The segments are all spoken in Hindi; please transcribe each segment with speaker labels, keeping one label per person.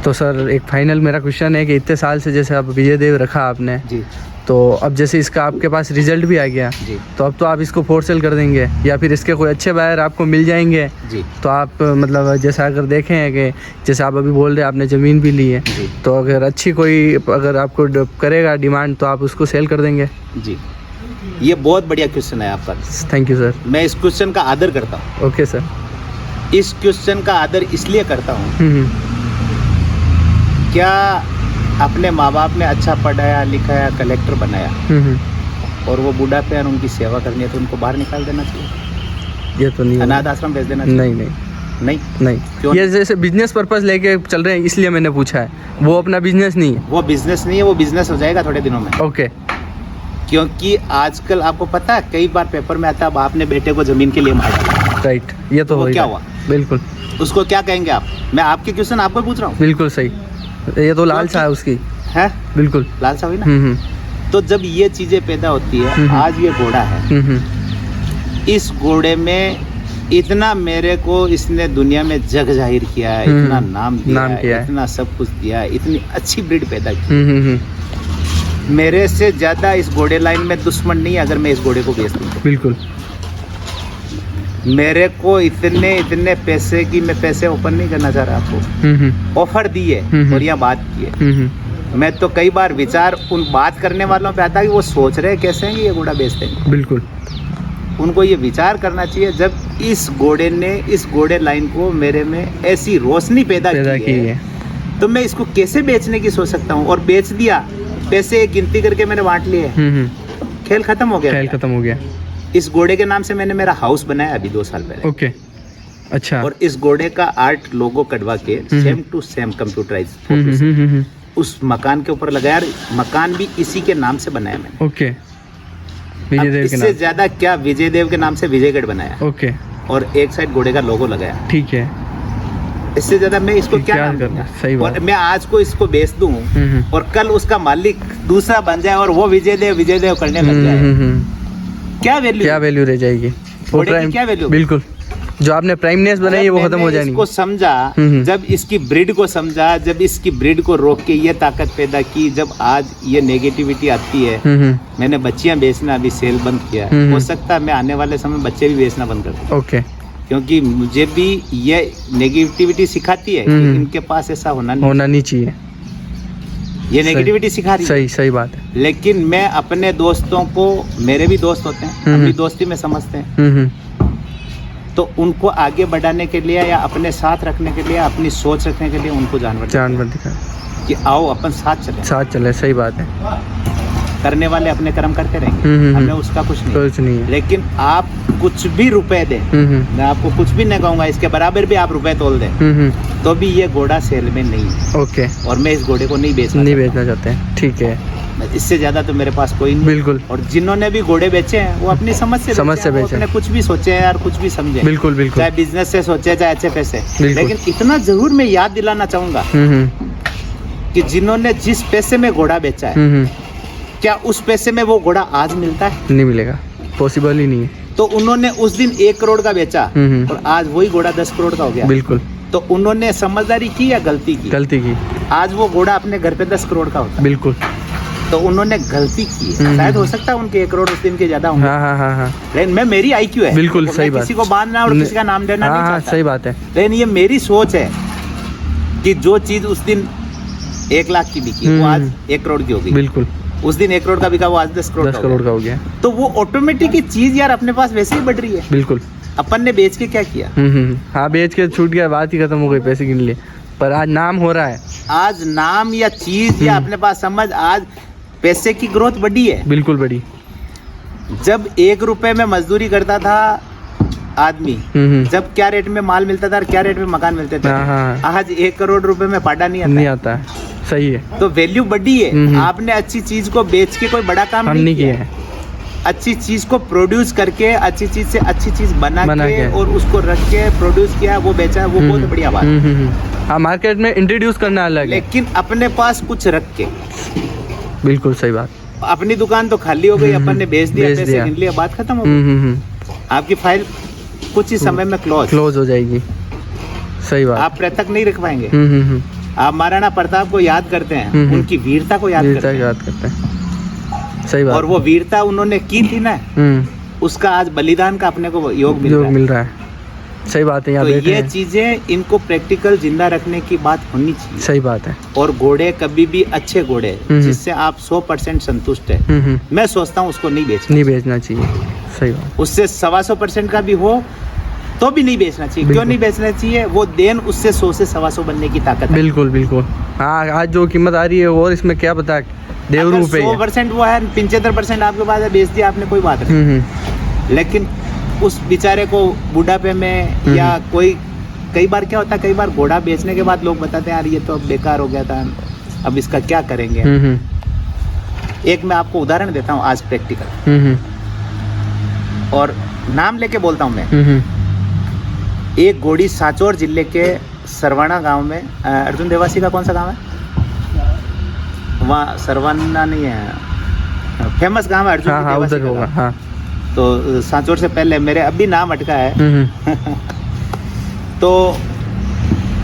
Speaker 1: तो सर एक फाइनल मेरा क्वेश्चन है कि इतने साल से जैसे अब विजय देव रखा आपने
Speaker 2: जी
Speaker 1: तो अब जैसे इसका आपके पास रिजल्ट भी आ गया
Speaker 2: जी
Speaker 1: तो अब तो आप इसको फोर सेल कर देंगे या फिर इसके कोई अच्छे बायर आपको मिल जाएंगे
Speaker 2: जी
Speaker 1: तो आप मतलब जैसा अगर देखें हैं कि जैसे आप अभी बोल रहे हैं आपने ज़मीन भी ली है
Speaker 2: जी
Speaker 1: तो अगर अच्छी कोई अगर आपको करेगा डिमांड तो आप उसको सेल कर देंगे।
Speaker 2: जी, ये बहुत बढ़िया क्वेश्चन है आपका।
Speaker 1: Thank you sir.
Speaker 2: मैं इस क्वेश्चन का आदर करता हूँ।
Speaker 1: Okay sir.
Speaker 2: इस क्वेश्चन का आदर इसलिए करता हूँ, क्या अपने माँ बाप ने अच्छा पढ़ाया लिखाया कलेक्टर बनाया और वो बुढ़ापे और उनकी सेवा करनी है तो उनको बाहर निकाल देना चाहिए,
Speaker 1: ये तो नहीं
Speaker 2: अनाथ आश्रम भेज देना चाहिए?
Speaker 1: नहीं नहीं
Speaker 2: नहीं
Speaker 1: नहीं
Speaker 2: क्यों?
Speaker 1: ये जैसे बिजनेस पर्पस लेके चल रहे हैं इसलिए मैंने पूछा है, वो अपना बिजनेस नहीं है।
Speaker 2: वो बिजनेस नहीं है, वो बिजनेस हो जाएगा थोड़े दिनों में।
Speaker 1: ओके।
Speaker 2: क्योंकि आजकल आपको पता है कई बार पेपर में आता है बाप ने बेटे को जमीन के लिए मार डाला।
Speaker 1: राइट, ये तो
Speaker 2: वो
Speaker 1: होगा।
Speaker 2: क्या हुआ?
Speaker 1: बिल्कुल।
Speaker 2: उसको क्या कहेंगे आप? मैं आपके क्वेश्चन आपको पूछ रहा हूँ।
Speaker 1: बिल्कुल सही, ये तो लालसा है उसकी।
Speaker 2: है
Speaker 1: बिल्कुल
Speaker 2: लालसा हुई ना। तो जब ये चीजें पैदा होती है, आज ये घोड़ा है, इस घोड़े में इतना मेरे को इसने दुनिया में जग जाहिर किया है, इतना नाम दिया है, इतना सब कुछ दिया है, इतनी अच्छी ब्रीड पैदा की। मेरे से ज्यादा इस घोड़े लाइन में दुश्मन नहीं है अगर मैं इस घोड़े को बेच दूं।
Speaker 1: बिल्कुल।
Speaker 2: मेरे को इतने पैसे की, मैं पैसे ओपन नहीं करना चाह रहा आपको, ऑफर दी है और यह बात की है। मैं तो कई बार विचार उन बात करने वालों पे आता है कि वो सोच रहे हैं कैसे हैं कि ये घोड़ा बेचते हैं।
Speaker 1: बिल्कुल।
Speaker 2: उनको ये विचार करना चाहिए जब इस घोड़े ने, इस घोड़े लाइन को मेरे में ऐसी रोशनी पैदा की है तो मैं इसको कैसे बेचने की सोच सकता हूँ। और बेच दिया, पैसे गिनती करके मैंने बांट लिए, खेल खत्म हो गया।
Speaker 1: खेल खत्म हो गया।
Speaker 2: इस घोड़े के नाम से मैंने मेरा हाउस बनाया अभी 2 साल पहले।
Speaker 1: ओके। अच्छा।
Speaker 2: और इस घोड़े का आर्ट लोगो कटवा के सेम टू सेम कंप्यूटराइज उस मकान के ऊपर लगाया। मकान भी इसी के नाम से बनाया मैंने।
Speaker 1: ओके। विजय देव के नाम।
Speaker 2: इससे ज्यादा क्या, विजय देव के नाम से विजयगढ़ बनाया।
Speaker 1: ओके।
Speaker 2: और एक साइड घोड़े का लोगो लगाया।
Speaker 1: ठीक है।
Speaker 2: इससे ज्यादा मैं इसको क्या नाम दूंगा?
Speaker 1: सही बात।
Speaker 2: और मैं आज को इसको बेच दूं और कल उसका मालिक दूसरा बन जाए और वो विजय देव करने लग जाए, क्या वैल्यू
Speaker 1: रह जाएगी?
Speaker 2: घोड़े की क्या वैल्यू?
Speaker 1: बिल्कुल, जो आपने प्राइमनेस बनाई है वो खत्म हो जाएगी।
Speaker 2: इसको समझा, जब इसकी ब्रीड को समझा, जब इसकी ब्रीड को रोक के ये ताकत पैदा की, जब आज ये नेगेटिविटी आती है, मैंने बच्चियां बेचना अभी सेल बंद किया है। हो सकता है मैं आने वाले समय बच्चे भी बेचना बंद कर दूं।
Speaker 1: ओके।
Speaker 2: क्योंकि मुझे भी ये नेगेटिविटी सिखाती है कि इनके पास ऐसा होना नहीं चाहिए। ये नेगेटिविटी सिखा रही है।
Speaker 1: सही बात है।
Speaker 2: लेकिन मैं अपने दोस्तों को, मेरे भी दोस्त होते हैं, हम भी दोस्ती में समझते हैं, तो उनको आगे बढ़ाने के लिए या अपने साथ रखने के लिए, अपनी सोच रखने के लिए उनको जानवर दिखा कि आओ अपन साथ चले। सही बात है। करने वाले अपने कर्म करते रहेंगे, हमें उसका कुछ नहीं है। लेकिन आप कुछ भी रुपए दें, मैं आपको कुछ भी नहीं कहूँगा, इसके बराबर भी आप रुपए तोल दें, तो भी ये घोड़ा सेल में नहीं है।
Speaker 1: ओके।
Speaker 2: और मैं इस घोड़े को नहीं बेचना
Speaker 1: चाहते हैं। ठीक है।
Speaker 2: इससे ज्यादा तो मेरे पास कोई नहीं।
Speaker 1: बिल्कुल।
Speaker 2: और जिन्होंने भी घोड़े बेचे हैं वो अपनी समझ से बेचे, कुछ भी सोचे यार, कुछ भी समझे।
Speaker 1: बिल्कुल।
Speaker 2: चाहे बिजनेस से सोचे, चाहे अच्छे पैसे। लेकिन इतना जरूर मैं याद दिलाना चाहूंगा कि जिन्होंने जिस पैसे में घोड़ा बेचा है, क्या उस पैसे में वो घोड़ा आज मिलता है? नहीं मिलेगा, पॉसिबल ही नहीं है। तो उन्होंने उस दिन 1 करोड़ का बेचा और आज वही घोड़ा 10 करोड़ का हो गया। बिल्कुल। तो उन्होंने समझदारी की या गलती की? आज वो घोड़ा अपने घर पे 10 करोड़ का होता। बिल्कुल। तो उन्होंने गलती की है। शायद हो सकता है उनके 1 करोड़ उस दिन के ज्यादा होंगे। लेकिन मैं, मेरी IQ है। बिल्कुल सही बात। किसी को बांधना और किसी का नाम देना नहीं चाहता। सही बात है। लेकिन ये मेरी सोच है कि जो चीज उस दिन 1 लाख की बिकी वो आज 1 करोड़ की होगी। बिल्कुल। उस दिन 1 करोड़ का बिका, वो आज 10 करोड़ का हो गया। तो वो ऑटोमेटिक चीज यार अपने पास वैसे ही बढ़ रही है। बिल्कुल। अपन ने बेच के क्या किया? हाँ, बेच के छूट गया, बात ही खत्म हो गई, पैसे गिन लिए। पर आज नाम हो रहा है। आज नाम या चीज या अपने पास समझ, आज पैसे की ग्रोथ बढ़ी है। बिल्कुल बढ़ी। जब 1 रुपए में मजदूरी करता था आदमी, जब क्या रेट में माल मिलता था और क्या रेट में मकान मिलते थे, आज 1 करोड़ रुपए में पाटा नहीं आता है। सही है। तो वैल्यू बढ़ी है। आपने अच्छी चीज को बेच के कोई बड़ा काम नहीं किया है। अच्छी चीज को प्रोड्यूस करके, अच्छी चीज से अच्छी चीज बना के और उसको रख के प्रोड्यूस किया, वो बेचा, वो बहुत बढ़िया बात है। हाँ, मार्केट में इंट्रोड्यूस करना अलग है, लेकिन अपने पास कुछ रख के। बिल्कुल सही बात। अपनी दुकान तो खाली हो गई, अपन ने बेच दिया, पैसे गिन लिए, बात खत्म हो गई। आपकी फाइल कुछ ही समय में क्लोज हो जाएगी। सही बात। आप तक नहीं रख पाएंगे। आप महाराणा प्रताप को याद करते हैं, उनकी वीरता को याद करते हैं।
Speaker 1: सही बात।
Speaker 2: और वो वीरता उन्होंने की थी ना, उसका आज बलिदान का अपने को योग मिल रहा है।
Speaker 1: सही बात है। यहाँ
Speaker 2: तो ये चीजें इनको प्रैक्टिकल जिंदा रखने की बात होनी चाहिए।
Speaker 1: सही बात है।
Speaker 2: और घोड़े कभी भी अच्छे घोड़े जिससे आप 100% संतुष्ट है, मैं सोचता हूँ उसको नहीं बेचना चाहिए। सही बात। उससे 125% का भी हो तो भी नहीं बेचना चाहिए। क्यों नहीं बेचना चाहिए? वो देन उससे 100 से 125 बनने की ताकत है। बिल्कुल
Speaker 1: बिल्कुल। हाँ, आज जो कीमत आ रही है और इसमें क्या पता देवरू पे
Speaker 2: 100% वो है, 75% आपके पास है, बेच दिया आपने, कोई बात नहीं। लेकिन उस बेचारे को बुढ़ापे में या कोई, कई बार क्या होता है, कई बार घोड़ा बेचने के बाद लोग बताते हैं यार ये तो अब बेकार हो गया था, अब इसका क्या करेंगे। एक मैं आपको उदाहरण देता हूँ आज प्रैक्टिकल, और नाम लेके बोलता हूँ मैं। एक घोड़ी सांचौर जिले के सरवाना गांव में, अर्जुन देवासी का कौन सा गांव है वहाँ? सरवाना नहीं है, फेमस गांव है अर्जुन देवासी का होगा। हाँ। तो सांचौर से पहले मेरे अभी नाम अटका है। तो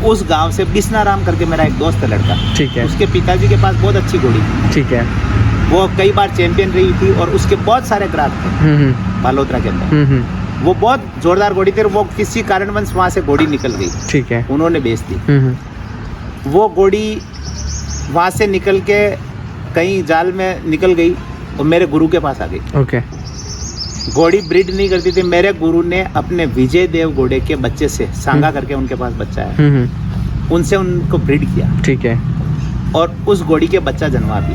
Speaker 2: उस गांव से बिस्नाराम करके मेरा एक दोस्त है लड़का, ठीक है, उसके पिताजी के पास बहुत अच्छी घोड़ी थी, ठीक है, वो कई बार चैंपियन रही थी और उसके बहुत सारे ग्राहक थे बालोतरा के अंदर। वो बहुत जोरदार घोड़ी थी, वो किसी कारणवश वहां से घोड़ी निकल गई, ठीक है, उन्होंने बेच दी। वो घोड़ी वहां से निकल के कहीं जाल में निकल गई और मेरे गुरु के पास आ गई। ओके। घोड़ी ब्रीड नहीं करती थी, मेरे गुरु ने अपने विजय देव घोड़े के बच्चे से, सांगा करके उनके पास बच्चा है, उनसे उनको ब्रीड किया, ठीक है, और उस घोड़ी के बच्चा जन्मा भी,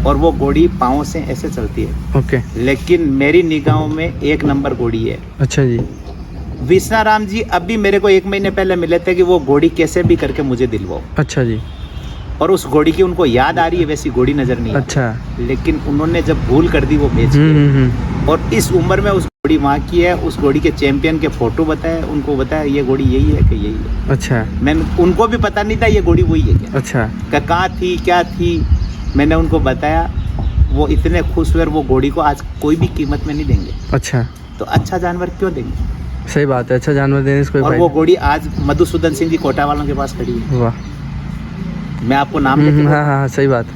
Speaker 2: और वो घोड़ी पाँव से ऐसे चलती है। ओके। लेकिन मेरी निगाहों में एक नंबर घोड़ी है। अच्छा जी। विष्णाराम जी अभी मेरे को 1 महीने पहले मिले थे कि वो घोड़ी कैसे भी करके मुझे दिलवाओ। अच्छा जी। और उस घोड़ी की उनको याद आ रही है, वैसी घोड़ी नजर नहीं। अच्छा। लेकिन उन्होंने जब भूल कर दी वो बेच दी, और इस उम्र में उस घोड़ी वहाँ की है, उस घोड़ी के चैंपियन के फोटो बताए, उनको बताया ये घोड़ी यही है कि यही है। अच्छा। मैंने, उनको भी पता नहीं था ये घोड़ी वही है क्या। अच्छा। कहाँ थी, क्या थी, मैंने उनको बताया, वो इतने खुश हुए, वो घोड़ी को आज कोई भी कीमत में नहीं देंगे। अच्छा। तो अच्छा जानवर क्यों देंगे? सही बात है, अच्छा जानवर देने से कोई, और वो घोड़ी आज मधुसूदन सिंह जी कोटा वालों के पास खड़ी है। वाह। मैं आपको नाम लेके, हाँ, सही बात।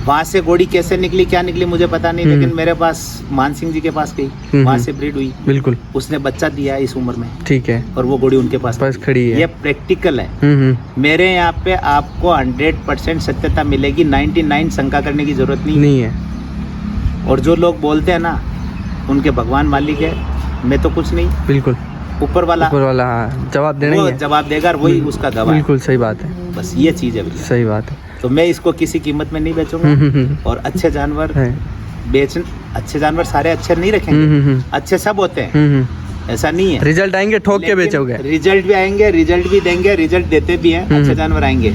Speaker 2: वहाँ से घोड़ी कैसे निकली, क्या निकली मुझे पता नहीं, लेकिन मेरे पास मान सिंह जी के पास गई, वहाँ से ब्रीड हुई। बिल्कुल। उसने बच्चा दिया इस उम्र में, ठीक है, और वो घोड़ी उनके पास खड़ी है। ये प्रैक्टिकल है। मेरे यहाँ पे आपको 100% सत्यता मिलेगी, 99 शंका करने की जरूरत नहीं है। और जो लोग बोलते हैं ना उनके भगवान मालिक है, मैं तो कुछ नहीं। बिल्कुल। ऊपर वाला जवाब देना, वो जवाब देगा, वही उसका गवाह। बिल्कुल सही बात है। बस ये चीज है। सही बात है। तो मैं इसको किसी कीमत में नहीं बेचूंगा। और अच्छे जानवर अच्छे जानवर सारे अच्छे नहीं रखेंगे, अच्छे सब होते हैं, ऐसा नहीं है। रिजल्ट आएंगे, ठोक के बेचोगे, रिजल्ट भी आएंगे, रिजल्ट भी देंगे, रिजल्ट देते भी हैं, अच्छे जानवर आएंगे।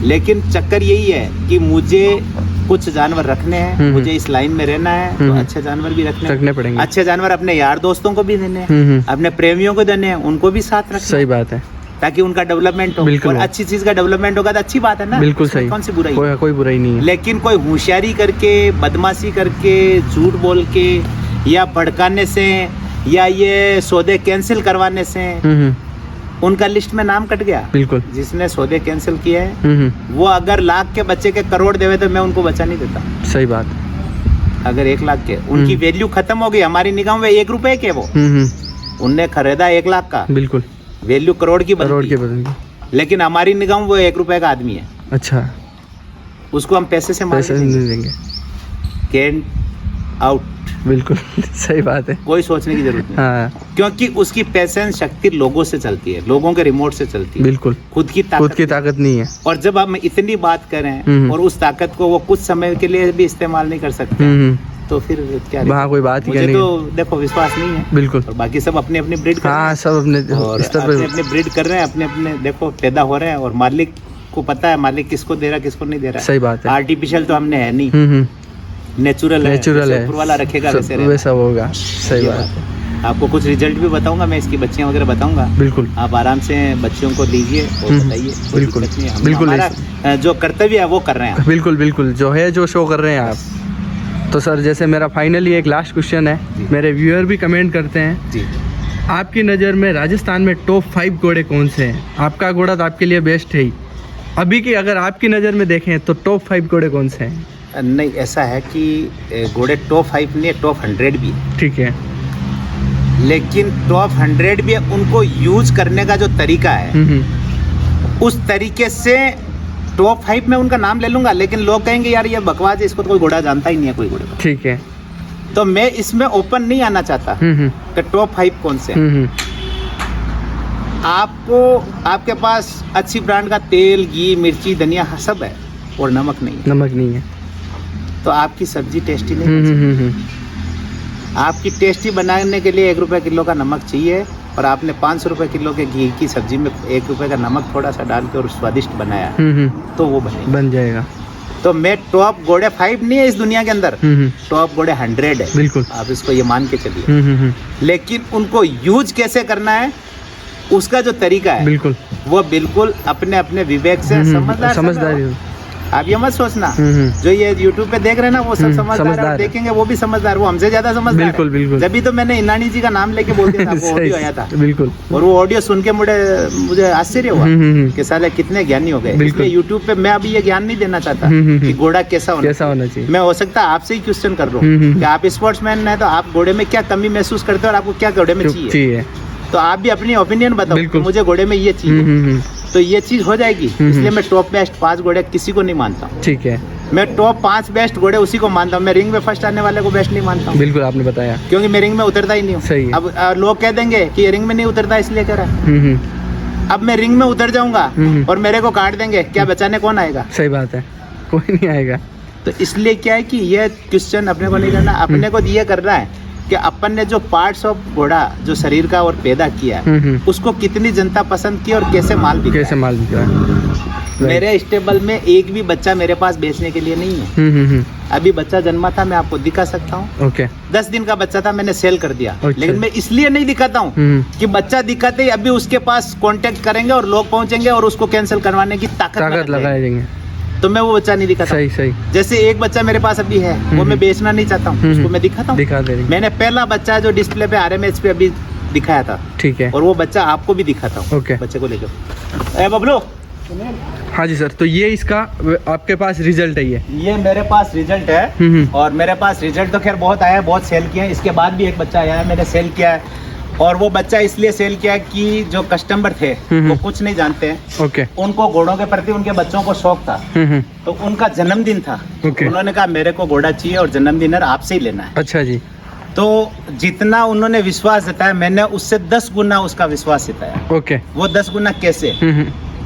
Speaker 2: लेकिन चक्कर यही है कि मुझे कुछ जानवर रखने हैं, मुझे इस लाइन में रहना है, तो अच्छे जानवर भी रखने पड़ेंगे। अच्छे जानवर अपने यार दोस्तों को भी देने हैं, अपने प्रेमियों को देने हैं, उनको भी साथ रखना। सही बात है, ताकि उनका डेवलपमेंट हो। और अच्छी चीज का डेवलपमेंट होगा तो अच्छी बात है ना। बिल्कुल सही। कौन सी बुराई? कोई बुराई नहीं है। लेकिन कोई होशियारी करके, बदमाशी करके, झूठ बोल के, या भड़काने से, या ये सौदे कैंसिल करवाने से उनका लिस्ट में नाम कट गया। बिल्कुल। जिसने सौदे कैंसिल किए हैं, वो अगर लाख के बच्चे के करोड़ देवे तो मैं उनको बचा नहीं देता। सही बात। अगर 1 लाख के, उनकी वैल्यू खत्म हो गई हमारी निगाह में। 1 रुपए के वो उनने खरीदा 1 लाख का। बिल्कुल। वैल्यू करोड़ की बदल, लेकिन हमारी निगाह में वो 1 रुपए का आदमी है। अच्छा। उसको हम पैसे से नहीं देंगे। Can out. बिल्कुल सही बात है, कोई सोचने की जरूरत नहीं। हाँ। क्योंकि उसकी पैशन शक्ति लोगों से चलती है, लोगों के रिमोट से चलती है। बिल्कुल। खुद की ताकत नहीं है। और जब हम इतनी बात करें और उस ताकत को वो कुछ समय के लिए भी इस्तेमाल नहीं कर सकते, तो फिर क्या? वहाँ कोई बात ही नहीं। तो देखो विश्वास नहीं है। बिल्कुल। और बाकी सब अपने अपने ब्रीड, हाँ, सब अपने ब्रीड कर रहे हैं, अपने अपने देखो पैदा हो रहे हैं, और मालिक को पता है मालिक किसको दे रहा किसको नहीं दे रहा। सही बात है। आर्टिफिशियल तो हमने है नहीं, नेचुरल है, ऊपर वाला रखेगा वैसा होगा। सही बात है। आपको कुछ रिजल्ट भी बताऊंगा मैं, इसकी बच्चियां वगैरह बताऊंगा। बिल्कुल। आप आराम से बच्चियों को लीजिए और बताइए। बिल्कुल बिल्कुल। हमारा जो कर्तव्य है वो कर रहे हैं। बिल्कुल बिल्कुल, जो है जो शो कर रहे हैं आप। तो सर जैसे मेरा फाइनली एक लास्ट क्वेश्चन है, मेरे व्यूअर भी कमेंट करते हैं जी, आपकी नज़र में राजस्थान में टॉप 5 घोड़े कौन से हैं? आपका घोड़ा तो आपके लिए बेस्ट है ही,
Speaker 1: अभी की अगर आपकी नज़र में देखें तो टॉप 5 घोड़े कौन से हैं?
Speaker 2: नहीं, ऐसा है कि घोड़े टॉप 5 नहीं है, टॉप 100 भी है।
Speaker 1: ठीक है।
Speaker 2: लेकिन टॉप 100 भी है, उनको यूज करने का जो तरीका है उस तरीके से टॉप 5 में उनका नाम ले लूंगा, लेकिन लोग कहेंगे यार ये बकवास है, इसको तो कोई घोड़ा जानता ही नहीं है कोई घोड़े को।
Speaker 1: ठीक है।
Speaker 2: तो मैं इसमें ओपन नहीं आना चाहता कि टॉप 5 कौन से हैं। आपको आपके पास अच्छी ब्रांड का तेल, घी, मिर्ची, धनिया सब है और नमक नहीं है, तो आपकी सब्जी टेस्टी नहीं बन सकती। आपकी टेस्टी बनाने के लिए 1 रुपये किलो का नमक चाहिए, और आपने 500 रुपये किलो के घी की सब्जी में 1 रुपये का नमक थोड़ा सा डाल के और स्वादिष्ट बनाया तो वो बन जाएगा। तो मैं टॉप घोड़े 5 नहीं है इस दुनिया के अंदर, टॉप घोड़े 100 है।
Speaker 1: बिल्कुल,
Speaker 2: आप इसको ये मान के चलिए। लेकिन उनको यूज कैसे करना है, उसका जो तरीका है
Speaker 1: बिल्कुल
Speaker 2: वो बिल्कुल अपने अपने विवेक से समझदारी। आप ये मत सोचना जो ये YouTube पे देख रहे हैं ना वो सब समझदार है, देखेंगे वो भी समझदार, वो हमसे ज्यादा समझदार है।
Speaker 1: बिल्कुल।
Speaker 2: जब भी तो मैंने इनानी जी का नाम लेके बोल दिया था, वो ऑडियो आया था।
Speaker 1: बिल्कुल।
Speaker 2: और वो ऑडियो सुन के मुझे आश्चर्य हुआ कि साले कितने ज्ञानी हो गए। इसलिए YouTube पे मैं अभी ये ज्ञान नहीं देना चाहता कि घोड़ा कैसा होना चाहिए। मैं हो सकता है आपसे ही क्वेश्चन कर रहा हूँ कि आप स्पोर्ट्समैन है तो आप घोड़े में क्या कमी महसूस करते हो और आपको क्या घोड़े में चाहिए, तो आप भी अपनी ओपिनियन बताओ मुझे घोड़े में ये चाहिए, तो ये चीज हो जाएगी। इसलिए मैं टॉप बेस्ट 5 घोड़े किसी को नहीं मानता हूँ। ठीक है। मैं टॉप 5 बेस्ट घोड़े उसी को मानता हूँ, मैं रिंग में फर्स्ट आने वाले को बेस्ट नहीं मानता हूँ। बिल्कुल, आपने बताया, क्योंकि मैं रिंग में उतरता ही नहीं हूँ। सही है। अब लोग कह देंगे कि ये रिंग में नहीं उतरता इसलिए कह रहा है। अब मैं रिंग में उतर जाऊंगा और मेरे को काट देंगे, क्या बचाने कौन आएगा? सही बात है, कोई नहीं आएगा। तो इसलिए क्या है कि ये क्वेश्चन अपने को नहीं करना, अपने को ये करना है कि अपन ने जो पार्ट्स ऑफ घोड़ा जो शरीर का और पैदा किया उसको कितनी जनता पसंद की और कैसे माल बिका। मेरे स्टेबल में एक भी बच्चा मेरे पास बेचने के लिए नहीं है। अभी बच्चा जन्मा था, मैं आपको दिखा सकता हूँ। 10 दिन का बच्चा था, मैंने सेल कर दिया। लेकिन मैं इसलिए नहीं दिखाता हूँ कि बच्चा दिखाते ही अभी उसके पास कांटेक्ट करेंगे और लोग पहुंचेंगे और उसको कैंसिल करवाने की ताकत लगाएंगे, तो मैं वो बच्चा नहीं दिखाता। सही। जैसे एक बच्चा मेरे पास अभी है, वो मैं बेचना नहीं चाहता हूँ, उसको मैं दिखाता हूँ। मैंने पहला बच्चा जो डिस्प्ले पे RMH पे अभी दिखाया था, ठीक है, और वो बच्चा आपको भी दिखाता हूँ। बच्चे को लेकर बबलू।
Speaker 1: हाँ जी सर, तो ये इसका आपके पास रिजल्ट है?
Speaker 2: ये मेरे पास रिजल्ट है, और मेरे पास रिजल्ट तो खैर बहुत आया है, बहुत सेल किया है। इसके बाद भी एक बच्चा आया है, मैंने सेल किया है, और वो बच्चा इसलिए सेल किया कि जो कस्टमर थे वो कुछ नहीं जानते हैं। उनको घोड़ों के प्रति उनके बच्चों को शौक था, तो उनका जन्मदिन था। उन्होंने कहा मेरे को घोड़ा चाहिए और जन्मदिन आपसे ही लेना है। अच्छा जी। तो जितना उन्होंने विश्वास जताया, मैंने उससे 10 गुना उसका विश्वास जताया। वो 10 गुना कैसे,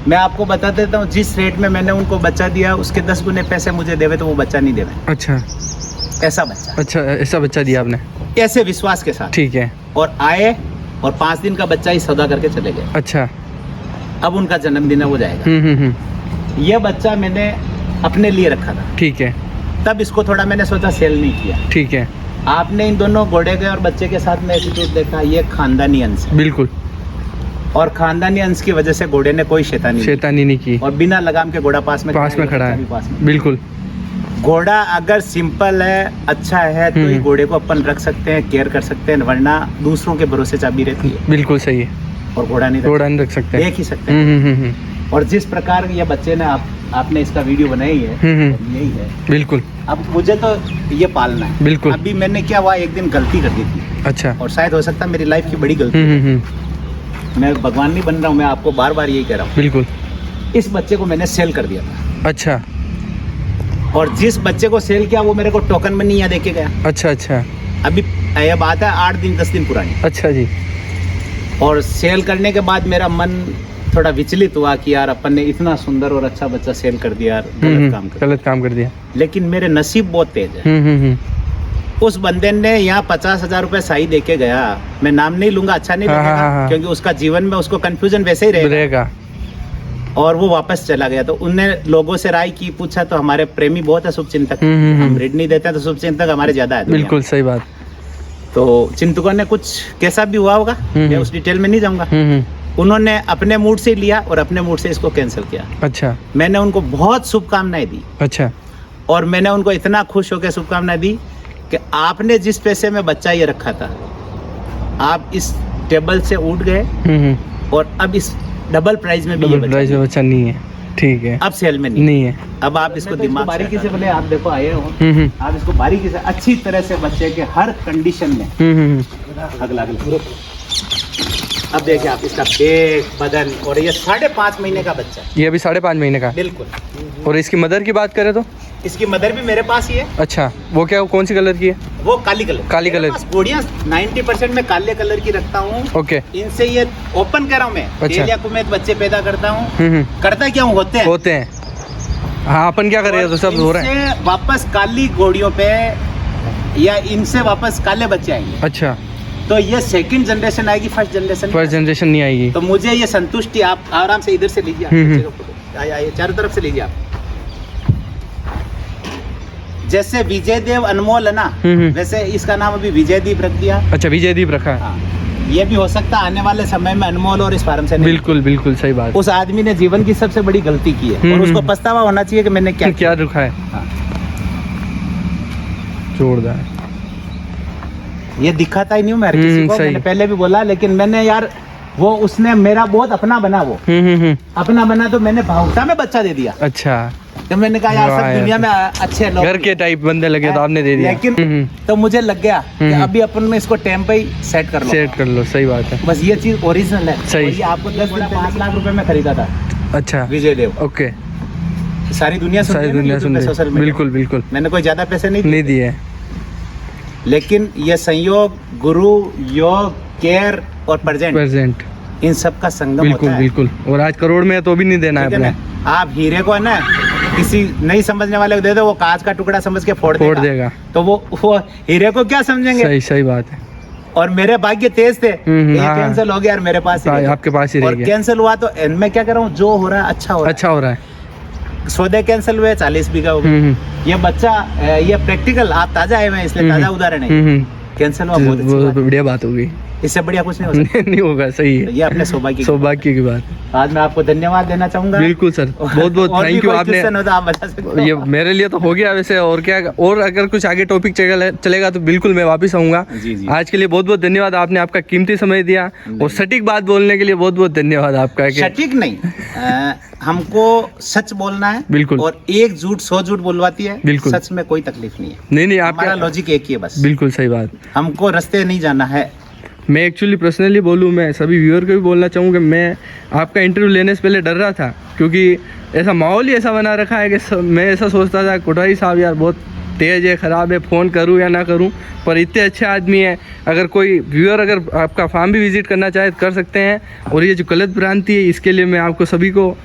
Speaker 2: मैं आपको बता देता हूँ। जिस रेट में मैंने उनको बच्चा दिया उसके 10 गुने पैसे मुझे देवे तो वो बच्चा नहीं देवे। अच्छा, ऐसा बच्चा। अच्छा, ऐसा बच्चा दिया आपने? ऐसे विश्वास के साथ। ठीक है। और आए और 5 दिन का बच्चा ही सौदा करके चले गए। अच्छा। अब उनका जन्मदिन है, वो जाएगा। ये बच्चा मैंने अपने लिए रखा था। ठीक है। तब इसको थोड़ा मैंने सोचा सेल नहीं किया। ठीक है। आपने इन दोनों घोड़े के और बच्चे के साथ में एटीट्यूड देखा, ये खानदानी अंश है। बिल्कुल। और खानदानी अंश की वजह से घोड़े ने कोई शैतानी नहीं की, और बिना लगाम के घोड़ा पास में खड़ा है। बिल्कुल। घोड़ा अगर सिंपल है, अच्छा है, तो ये घोड़े को अपन रख सकते हैं, केयर कर सकते हैं, वरना दूसरों के भरोसे चाबी रहती है। बिल्कुल सही है। और घोड़ा नहीं रख सकते, देख ही सकते हैं। और जिस प्रकार ये बच्चे ने आपने इसका वीडियो बनाई है, यही है। बिल्कुल। अब मुझे तो ये पालना है। बिल्कुल। अभी मैंने क्या हुआ, एक दिन गलती कर दी थी। अच्छा। और शायद हो सकता है मेरी लाइफ की बड़ी गलती। मैं भगवान नहीं बन रहा हूँ, मैं आपको बार बार यही कह रहा हूँ। बिल्कुल। इस बच्चे को मैंने सेल कर दिया था। अच्छा। और जिस बच्चे को सेल किया वो मेरे को टोकन मनी यहाँ देके गया। अच्छा। अभी यह बात है 8 दिन 10 दिन पुरानी। अच्छा जी। और सेल करने के बाद मेरा मन थोड़ा विचलित हुआ कि यार अपन ने इतना सुंदर और अच्छा बच्चा सेल कर दिया, गलत काम कर दिया। लेकिन मेरे नसीब बहुत तेज है। उस बंदे ने यहाँ 50,000 रुपए सही देके गया, मैं नाम नहीं लूंगा, अच्छा नहीं लगेगा, क्योंकि उसका जीवन में उसको कंफ्यूजन वैसे ही रहेगा। और वो वापस चला गया। तो उनने लोगों से राय की, पूछा, तो हमारे प्रेमी बहुत है शुभचिंतक, हम ऋण नहीं देते तो शुभचिंतक हमारे ज्यादा है। बिल्कुल सही बात। तो चिंतकों ने कुछ कैसा भी हुआ होगा, मैं उस डिटेल में नहीं जाऊंगा। उन्होंने अपने मूड से लिया और अपने मूड से इसको कैंसिल किया। अच्छा। मैंने उनको बहुत शुभकामनाएं दी। अच्छा। और मैंने उनको इतना खुश होकर शुभकामनाएं दी कि आपने जिस पैसे में बच्चा ये रखा था, आप इस टेबल से उठ गए और अब इस डबल प्राइस में भी बच्चा नहीं है।
Speaker 1: ठीक है,
Speaker 2: अब सेल में नहीं
Speaker 1: नहीं है।
Speaker 2: अब आप इसको दिमाग बारीकी से बोले, आप देखो आए हो, आप इसको बारीकी से अच्छी तरह से बच्चे के हर कंडीशन में अगला अब देखिए आप इसका पेट, बदन, और ये 5.5 महीने का बच्चा है।
Speaker 1: ये अभी 5.5 महीने का?
Speaker 2: बिल्कुल।
Speaker 1: और इसकी मदर की बात करें तो?
Speaker 2: इसकी मदर भी मेरे पास ही है।
Speaker 1: अच्छा, वो क्या, कौन सी कलर की है?
Speaker 2: वो काली कलर।
Speaker 1: काली कलर।
Speaker 2: घोड़ियाँ 90% में काले कलर की रखता हूँ।
Speaker 1: ओके।
Speaker 2: इनसे ये ओपन कर रहा हूँ मैं।
Speaker 1: अच्छा।
Speaker 2: या कुमेत बच्चे पैदा करता हूँ। करता क्या हूँ, होते हैं। हाँ, अपन क्या करें, तो सब हो रहा है। वापस काली घोड़ियों पे या इनसे वापस काले बच्चे आएंगे।
Speaker 1: अच्छा,
Speaker 2: तो ये सेकंड जनरेशन आएगी, फर्स्ट जनरेशन
Speaker 1: नहीं आएगी।
Speaker 2: तो मुझे ये संतुष्टि, आप आराम से इधर से लीजिए, आइए चारों तरफ से लीजिए आप। जैसे विजय देव अनमोल है ना, वैसे इसका नाम अभी विजयदीप रख दिया।
Speaker 1: अच्छा, विजयदीप रखा है।
Speaker 2: हाँ, ये भी हो सकता है आने वाले समय में अनमोल और इस फार्म से नहीं।
Speaker 1: बिल्कुल बिल्कुल सही बात।
Speaker 2: उस आदमी ने जीवन की सबसे बड़ी गलती की है और उसको पछतावा होना चाहिए कि मैंने क्या
Speaker 1: रखा है।
Speaker 2: हाँ।
Speaker 1: जोरदार।
Speaker 2: ये दिखाता ही नहीं हूँ मैं किसी को, मैंने पहले भी बोला, लेकिन मैंने यार वो उसने मेरा बहुत अपना बना, वो अपना बना, तो मैंने भावुकता में बच्चा दे दिया।
Speaker 1: अच्छा,
Speaker 2: तो मैंने कहा यार सब दुनिया में अच्छे लोग,
Speaker 1: घर के टाइप बंदे लगे तो आपने दे दिया।
Speaker 2: लेकिन तो मुझे लग गया कि अभी अपन में इसको टेम पे ही सेट कर लो। सही बात है, बस ये चीज ओरिजिनल है।
Speaker 1: सही।
Speaker 2: ये आपको 5 लाख रुपए में खरीदा था।
Speaker 1: अच्छा,
Speaker 2: विजय देव।
Speaker 1: ओके।
Speaker 2: सारी दुनिया सुन रही है।
Speaker 1: बिल्कुल बिल्कुल।
Speaker 2: मैंने कोई ज्यादा पैसे नहीं
Speaker 1: दिए,
Speaker 2: लेकिन ये संयोग, गुरु, योग, केयर और प्रेजेंट इन सब का संगम होता है।
Speaker 1: बिल्कुल। और आज करोड़ में है तो भी नहीं देना है अपने।
Speaker 2: आप हीरे को है ना किसी नहीं समझने वाले को दे दो, वो कांच का टुकड़ा समझ के फोड़ देगा। तो वो हीरे को क्या समझेंगे।
Speaker 1: सही बात है।
Speaker 2: और मेरे भाग्य तेज थे, कैंसिल हो गया और मेरे पास ही
Speaker 1: आपके पास ही रह गया।
Speaker 2: कैंसिल हुआ तो मैं क्या कर रहा हूँ, जो हो रहा है अच्छा हो रहा है। सौदे कैंसिल हुए, 40 बीघा हो गया। ये बच्चा, ये प्रैक्टिकल, आप ताजा आए हैं इसलिए ताजा उदाहरण है। कैंसिल हुआ, बहुत
Speaker 1: बढ़िया बात होगी।
Speaker 2: इससे बढ़िया कुछ नहीं हो सकता।
Speaker 1: नहीं होगा, सही है।
Speaker 2: ये अपने सौभाग्य
Speaker 1: की बात।
Speaker 2: आज मैं आपको धन्यवाद देना चाहूंगा।
Speaker 1: बिल्कुल सर, बहुत थैंक यू। आपने
Speaker 2: आप बता सकते हो।
Speaker 1: ये मेरे लिए तो हो गया वैसे, और क्या, और अगर कुछ आगे टॉपिक चलेगा तो बिल्कुल मैं वापस आऊंगा। आज के लिए बहुत बहुत धन्यवाद, आपने आपका कीमती समय दिया और सटीक बात बोलने के लिए बहुत बहुत धन्यवाद आपका।
Speaker 2: सटीक नहीं, हमको सच बोलना है। बिल्कुल। और एक झूठ 100 झूठ बोलवाती है। बिल्कुल। सच में कोई तकलीफ नहीं है। नहीं, हमारा लॉजिक एक ही है बस। बिल्कुल सही बात। हमको रास्ते नहीं जाना है।
Speaker 1: मैं एक्चुअली पर्सनली बोलूँ, मैं सभी व्यूअर को भी बोलना चाहूँगा, मैं आपका इंटरव्यू लेने से पहले डर रहा था, क्योंकि ऐसा माहौल ही ऐसा बना रखा है कि मैं ऐसा सोचता था कोठारी साहब यार बहुत तेज़ है, ख़राब है, फ़ोन करूँ या ना करूँ, पर इतने अच्छे आदमी हैं। अगर कोई व्यूअर अगर आपका फार्म भी विजिट करना चाहे तो कर सकते हैं। और ये जो गलत भ्रांति है, इसके लिए मैं आपको सभी को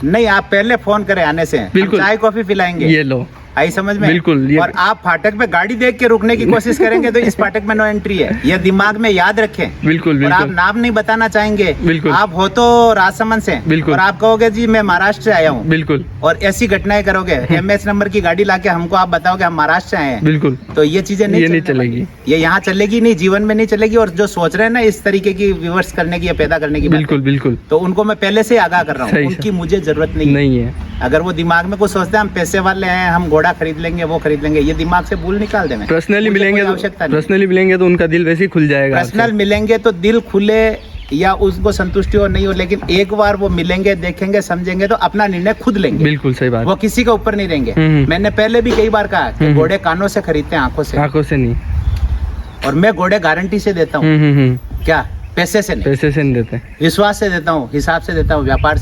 Speaker 2: नहीं, आप पहले फ़ोन करें आने से, बिल्कुल चाय कॉफ़ी पिलाएंगे। ये लो, आई समझ में। बिल्कुल। और आप फाटक पे गाड़ी देख के रुकने की कोशिश करेंगे तो इस फाटक में नो एंट्री है, ये दिमाग में याद रखें। बिल्कुल। और आप नाम नहीं बताना चाहेंगे। बिल्कुल। आप हो तो राजसमंद से। बिल्कुल। और आप कहोगे जी मैं महाराष्ट्र से आया हूँ। बिल्कुल। और ऐसी घटनाएं करोगे, MS नंबर की गाड़ी लाके हमको आप बताओगे हम महाराष्ट्र से आए हैं। बिल्कुल। तो ये चीजें नहीं चलेगी, ये यहाँ चलेगी नहीं, जीवन में नहीं चलेगी। और जो सोच रहे हैं ना इस तरीके की विवर्स करने की या पैदा करने की, बिल्कुल, तो उनको मैं पहले से आगाह कर रहा हूँ, उनकी मुझे जरूरत नहीं है। अगर वो दिमाग में कुछ सोचते हैं हम पैसे वाले हैं, हम घोड़ा खरीद लेंगे, वो खरीद लेंगे, ये दिमाग से भूल निकाल देना। पर्सनली मिलेंगे तो उनका दिल वैसे ही खुल जाएगा। पर्सनल मिलेंगे तो दिल खुले या उसको संतुष्टि हो नहीं हो, लेकिन एक बार वो मिलेंगे, देखेंगे, समझेंगे तो अपना निर्णय खुद लेंगे। बिल्कुल सही बात। वो किसी के ऊपर नहीं रहेंगे। मैंने पहले भी कई बार कहा कि घोड़े कानों से खरीदते हैं, आंखों से नहीं। और मैं घोड़े गारंटी से देता हूँ। क्या, पैसे से नहीं देते, विश्वास से देता हूँ, हिसाब से देता हूँ, व्यवहार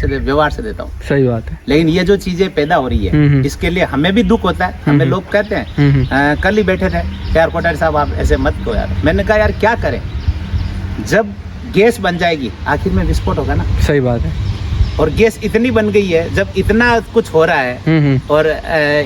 Speaker 2: से देता हूँ। सही बात है। लेकिन ये जो चीजें पैदा हो रही है, इसके लिए हमें भी दुख होता है। हमें लोग कहते हैं, कल ही बैठे थे यार कोठारी साहब आप ऐसे मत करो यार। मैंने कहा यार क्या करें, जब गैस बन जाएगी आखिर में विस्फोट होगा ना। सही बात है। और गैस इतनी बन गई है, जब इतना कुछ हो रहा है और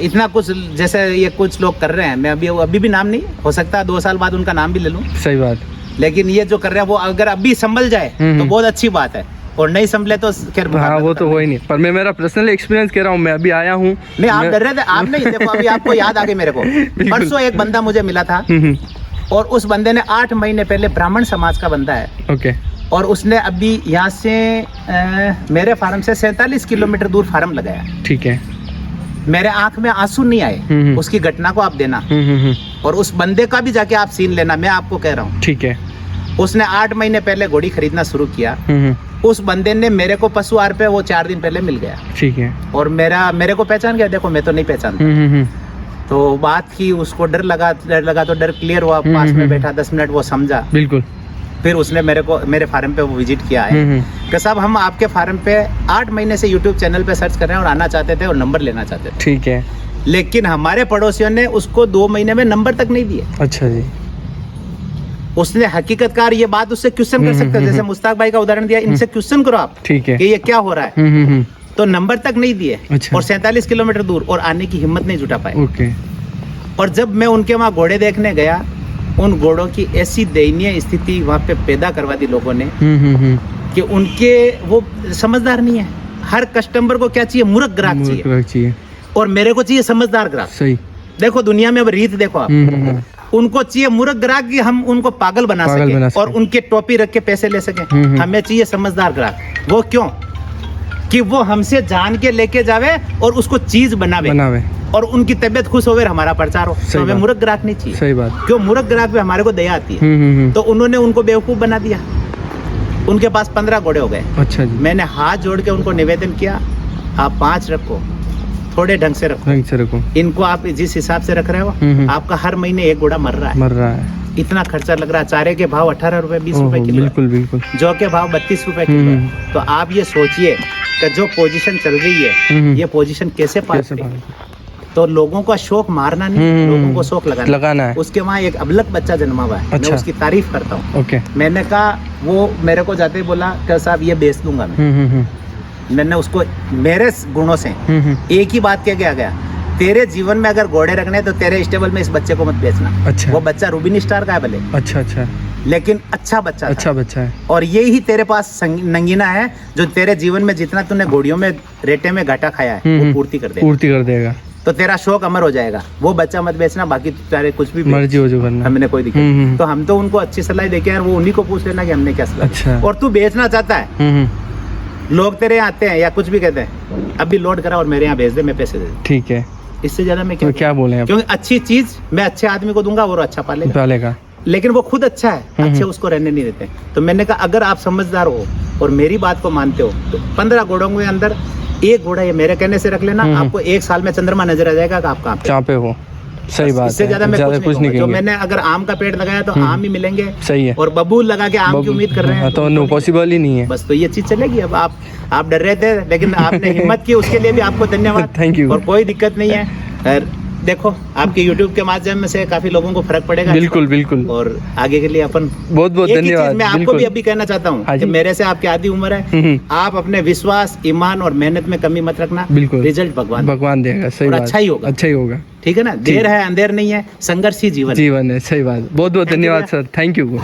Speaker 2: इतना कुछ जैसे ये कुछ लोग कर रहे हैं, मैं अभी भी नाम नहीं, हो सकता है 2 साल बाद उनका नाम भी ले लूँ। सही बात। लेकिन ये जो कर रहे हैं वो अगर अभी संभल जाए तो बहुत अच्छी बात है, और नहीं संभले तो खैर वो तो हो ही नहीं। पर मैं मेरा पर्सनल एक्सपीरियंस कह रहा हूँ, मैं अभी आया हूँ। नहीं, आप डर रहे थे, आप नहीं, देखो अभी आपको याद आ गई मेरे को। परसों एक बंदा मुझे मिला था और उस बंदे ने 8 महीने पहले ब्राह्मण समाज का बंदा है। ओके। और उसने अभी यहाँ से मेरे फार्म से 47 किलोमीटर दूर फार्म लगाया। ठीक है। मेरे आंख में आंसू नहीं आए, उसकी घटना को आप देना और उस बंदे का भी जाके आप सीन लेना, मैं आपको कह रहा हूँ। ठीक है। उसने 8 महीने पहले घोड़ी खरीदना शुरू किया उस बंदे ने मेरे को पशु आहार पे वो 4 दिन पहले मिल गया,
Speaker 1: ठीक है।
Speaker 2: और मेरे को पहचान गया। देखो मैं तो नहीं पहचानता। तो बात की, उसको डर लगा तो डर क्लियर हुआ। पास में बैठा 10 मिनट, वो समझा।
Speaker 1: बिल्कुल।
Speaker 2: फिर उसने मेरे फार्म पे वो विजिट किया है कि साहब हम आपके फार्म पे 8 महीने से यूट्यूब चैनल पे सर्च कर रहे हैं और आना चाहते थे और नंबर लेना चाहते थे,
Speaker 1: ठीक है।
Speaker 2: लेकिन हमारे पड़ोसियों ने उसको 2 महीने में नंबर तक नहीं दिए।
Speaker 1: अच्छा जी।
Speaker 2: उसने हकीकतकार ये बात उससे क्वेश्चन कर सकते, जैसे मुश्ताक भाई का उदाहरण दिया, इनसे क्वेश्चन करो आप,
Speaker 1: ठीक है,
Speaker 2: कि ये क्या हो रहा है। तो नंबर तक नहीं दिए।
Speaker 1: अच्छा।
Speaker 2: और 47 किलोमीटर दूर, और आने की हिम्मत नहीं जुटा पाए।
Speaker 1: ओके।
Speaker 2: और जब मैं उनके वहाँ घोड़े देखने गया, उन घोड़ों की ऐसी दयनीय स्थिति वहाँ पे पैदा करवा दी लोगों ने कि उनके वो समझदार नहीं है। हर कस्टमर को क्या चाहिए? मूर्ख ग्राहक चाहिए, और मेरे को चाहिए समझदार ग्राहक।
Speaker 1: सही।
Speaker 2: देखो दुनिया में अब रीत देखो आप, उनको चाहिए मूर्ख ग्राहक कि हम उनको पागल बना सके और उनके टोपी रख के पैसे ले सके। हमें चाहिए समझदार ग्राहक। वो क्यों? कि वो हमसे जान के लेके जावे और उसको चीज बनावे और उनकी तबीयत खुश होवे, हमारा प्रचार हो। तो हमें मूर्ख ग्राहक नहीं चाहिए।
Speaker 1: सही बात। क्यों?
Speaker 2: मूर्ख ग्राहक पे हमारे को दया आती है। तो उन्होंने उनको बेवकूफ बना दिया। उनके पास 15 घोड़े हो गए।
Speaker 1: अच्छा जी।
Speaker 2: मैंने हाथ जोड़ के उनको निवेदन किया, आप 5 रखो, थोड़े ढंग से रखो। इनको आप जिस हिसाब से रख रहे हो, आपका हर महीने 1 घोड़ा मर रहा है। इतना खर्चा लग रहा है। चारे के भाव 18 रुपए 20 रुपए किलो, बिल्कुल। जौ के भाव 32 रुपए किलो है। तो आप ये सोचिए कि जो पोजीशन चल रही है, ये पोजीशन कैसे पार। तो लोगों का शौक मारना नहीं, लोगों को शौक लगाना है। उसके वहाँ एक अबलक बच्चा जन्मा हुआ है। अच्छा। मैं उसकी तारीफ करता हूँ। ओके। मैंने कहा, वो मेरे को जाते ही बोला कि साहब ये बेच दूंगा मैं। मैंने उसको मेरे गुणों से एक ही बात कह के आ गया, तेरे जीवन में अगर घोड़े रखने तो तेरे स्टेबल में इस बच्चे को मत बेचना। अच्छा। वो बच्चा रूबिन स्टार का है भले, अच्छा, लेकिन अच्छा बच्चा है। और ये ही तेरे पास नंगीना है जो तेरे जीवन में जितना तूने घोड़ियों में रेटे में घाटा खाया है वो पूर्ति कर देगा। तो तेरा शौक अमर हो जाएगा। वो बच्चा मत बेचना, बाकी तेरे कुछ भी मर्जी हो जो करना, हमने कोई दिक्कत। तो हम तो उनको अच्छी सलाह देके यार, वो उन्हीं को पूछ लेना कि हमने क्या सलाह। अच्छा। और तू बेचना चाहता है, लोग तेरे यहाँ आते हैं या कुछ भी कहते हैं, अभी लोड करा और मेरे यहाँ भेज दे, मैं पैसे दे। ठीक है। इससे ज्यादा मैं क्या बोले? क्योंकि अच्छी चीज मैं अच्छे आदमी को दूंगा और अच्छा पालेगा। लेकिन वो खुद अच्छा है, अच्छे उसको रहने नहीं देते। तो मैंने कहा, अगर आप समझदार हो और मेरी बात को मानते हो तो 15 घोड़ों के अंदर 1 घोड़ा ये मेरे कहने से रख लेना। आपको 1 साल में चंद्रमा नजर आ जाएगा कि आप कहाँ पे हो। सही बात। इससे ज्यादा मैं कुछ नहीं। जो मैंने अगर आम का पेड़ लगाया तो आम ही मिलेंगे। सही है। और बबूल लगा के आम की उम्मीद कर रहे हैं तो नो पॉसिबल ही नहीं है। बस तो ये चीज चलेगी। अब आप डर रहे थे, लेकिन आपने हिम्मत की, उसके लिए भी आपको धन्यवाद। Thank you. और कोई दिक्कत नहीं है। देखो, आपके YouTube के माध्यम से काफी लोगों को फर्क पड़ेगा। बिल्कुल। और आगे के लिए अपन बहुत धन्यवाद। मैं आपको भी अभी कहना चाहता हूँ कि मेरे से आपकी आधी उम्र है, आप अपने विश्वास, ईमान और मेहनत में कमी मत रखना। बिल्कुल। रिजल्ट भगवान देगा। सही बात। अच्छा ही होगा। ठीक है ना? देर है अंधेर नहीं है, संघर्ष ही जीवन है। सही बात। बहुत धन्यवाद सर। Thank you.